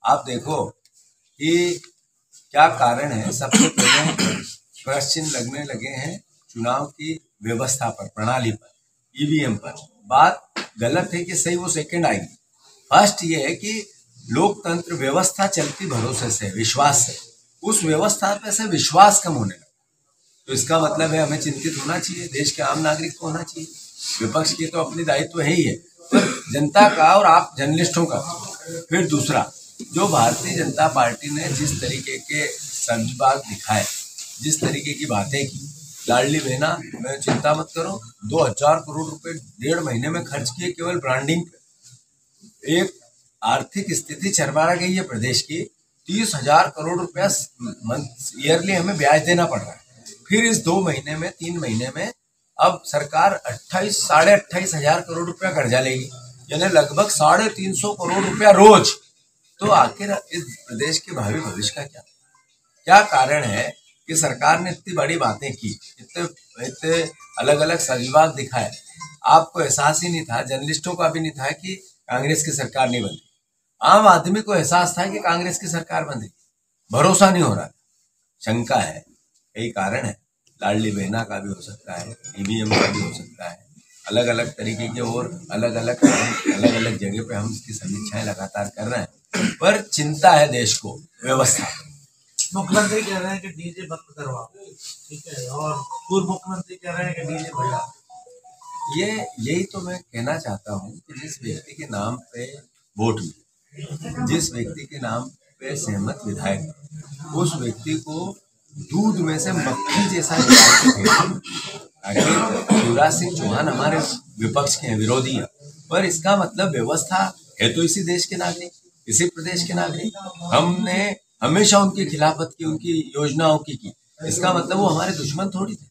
आप देखो कि क्या कारण है। सबसे पहले प्रश्न लगने लगे हैं चुनाव की व्यवस्था पर, प्रणाली पर, ईवीएम पर। बात गलत है कि सही, वो सेकंड आएगी। फर्स्ट ये है कि लोकतंत्र व्यवस्था चलती भरोसे से, विश्वास से। उस व्यवस्था पे से विश्वास कम होने लगा, तो इसका मतलब है हमें चिंतित होना चाहिए, देश के आम नागरिक को होना चाहिए। विपक्ष की तो अपनी दायित्व है ही है, पर जनता का और आप जर्नलिस्टों का। फिर दूसरा, जो भारतीय जनता पार्टी ने जिस तरीके के संजबाग दिखाए, जिस तरीके की बातें की, लाडली बहना में चिंता मत करो, 2000 करोड़ रुपए 1.5 महीने में खर्च किए केवल ब्रांडिंग पे। एक आर्थिक स्थिति चरमरा गई है प्रदेश की, 30,000 करोड़ रुपया ईयरली हमें ब्याज देना पड़ रहा है। फिर इस 2 महीने में, 3 महीने में अब सरकार 28 - 28,000 करोड़ रुपया कर्जा लेगी, यानी लगभग 350 करोड़ रुपया रोज। तो आखिर इस प्रदेश के भावी भविष्य का क्या कारण है कि सरकार ने इतनी बड़ी बातें की, इतने अलग अलग सजवाग दिखाए। आपको एहसास ही नहीं था, जर्नलिस्टों का भी नहीं था कि कांग्रेस की सरकार नहीं बन रही। आम आदमी को एहसास था कि कांग्रेस की सरकार बन रही, भरोसा नहीं हो रहा। शंका है, यही कारण है। लाडली बहना का भी हो सकता है, ईवीएम का भी हो सकता है, अलग अलग तरीके के और अलग अलग जगह पे हम इसकी समीक्षाएं लगातार कर रहे हैं, पर चिंता है देश को व्यवस्था। मुख्यमंत्री कह रहे हैं कि डीजे बंद करवाओ, ठीक है, और पूर्व मुख्यमंत्री कह रहे हैं कि डीजे बढ़ाओ। यही तो मैं कहना चाहता हूँ कि जिस व्यक्ति के नाम पे वोट मिले, जिस व्यक्ति के नाम पे सहमत विधायक, उस व्यक्ति को दूध में से मक्खी जैसा शिवराज सिंह चौहान हमारे विपक्ष के हैं, विरोधी हैं, पर इसका मतलब व्यवस्था है तो इसी देश के नागरिक, इसी प्रदेश के नागरिक। हमने हमेशा उनकी खिलाफत की, उनकी योजनाओं की। इसका मतलब वो हमारे दुश्मन थोड़ी थे,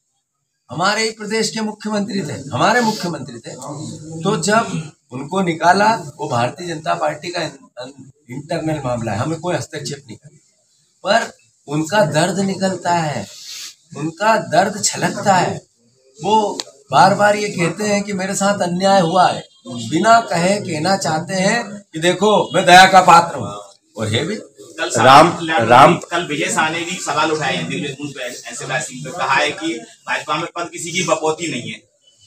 हमारे ही प्रदेश के मुख्यमंत्री थे, हमारे मुख्यमंत्री थे। तो जब उनको निकाला, वो भारतीय जनता पार्टी का इंटरनल मामला है, हमें कोई हस्तक्षेप नहीं करना, पर उनका दर्द निकलता है, उनका दर्द छलकता है। वो बार बार ये कहते हैं कि मेरे साथ अन्याय हुआ है, बिना कहे कहना चाहते हैं कि देखो मैं दया का पात्र हूँ, और है भी। कल विजय शाह ने भी सवाल उठाए हैं दिल्ली सिंह पे, कहा है कि भाजपा में पद किसी की बपौती नहीं है,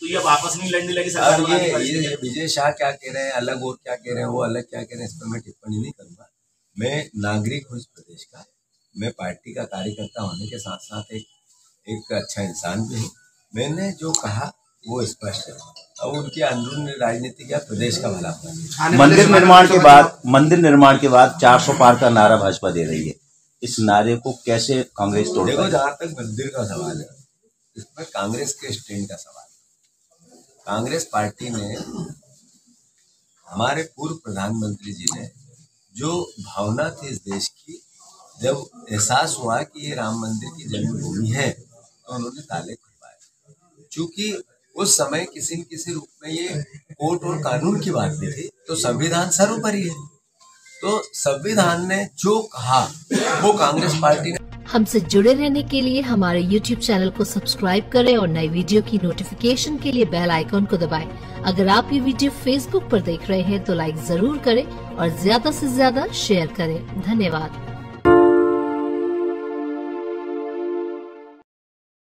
तो ये आपस में लड़ने लगे सरकार। ये विजय शाह क्या कह रहे हैं अलग, और क्या कह रहे हैं वो अलग, क्या कह रहे हैं इस पर मैं टिप्पणी नहीं करूंगा। मैं नागरिक हूँ इस प्रदेश का, मैं पार्टी का कार्यकर्ता होने के साथ साथ एक अच्छा इंसान भी हूँ। मैंने जो कहा वो स्पष्ट है, और उनकी अंदरूनी राजनीति क्या, प्रदेश का भला। मंदिर निर्माण के बाद 400 पार का नारा भाजपा दे रही है, इस नारे को कैसे कांग्रेस तोड़? देखो, जहां तक मंदिर का सवाल है, इसमें कांग्रेस के स्टैंड का सवाल है। कांग्रेस पार्टी ने, हमारे पूर्व प्रधानमंत्री जी ने, जो भावना थी इस देश की, जब एहसास हुआ कि ये राम मंदिर की जन्मभूमि है, तो उन्होंने ताले खुलवाए। चूंकि उस समय किसी न किसी रूप में ये कोर्ट और कानून की बात भी थी, तो संविधान सर्वोपरि है। तो संविधान ने जो कहा वो कांग्रेस पार्टी ने। हमसे जुड़े रहने के लिए हमारे YouTube चैनल को सब्सक्राइब करें और नई वीडियो की नोटिफिकेशन के लिए बेल आइकॉन को दबाएं। अगर आप ये वीडियो Facebook पर देख रहे हैं तो लाइक जरूर करें और ज्यादा से ज्यादा शेयर करें। धन्यवाद।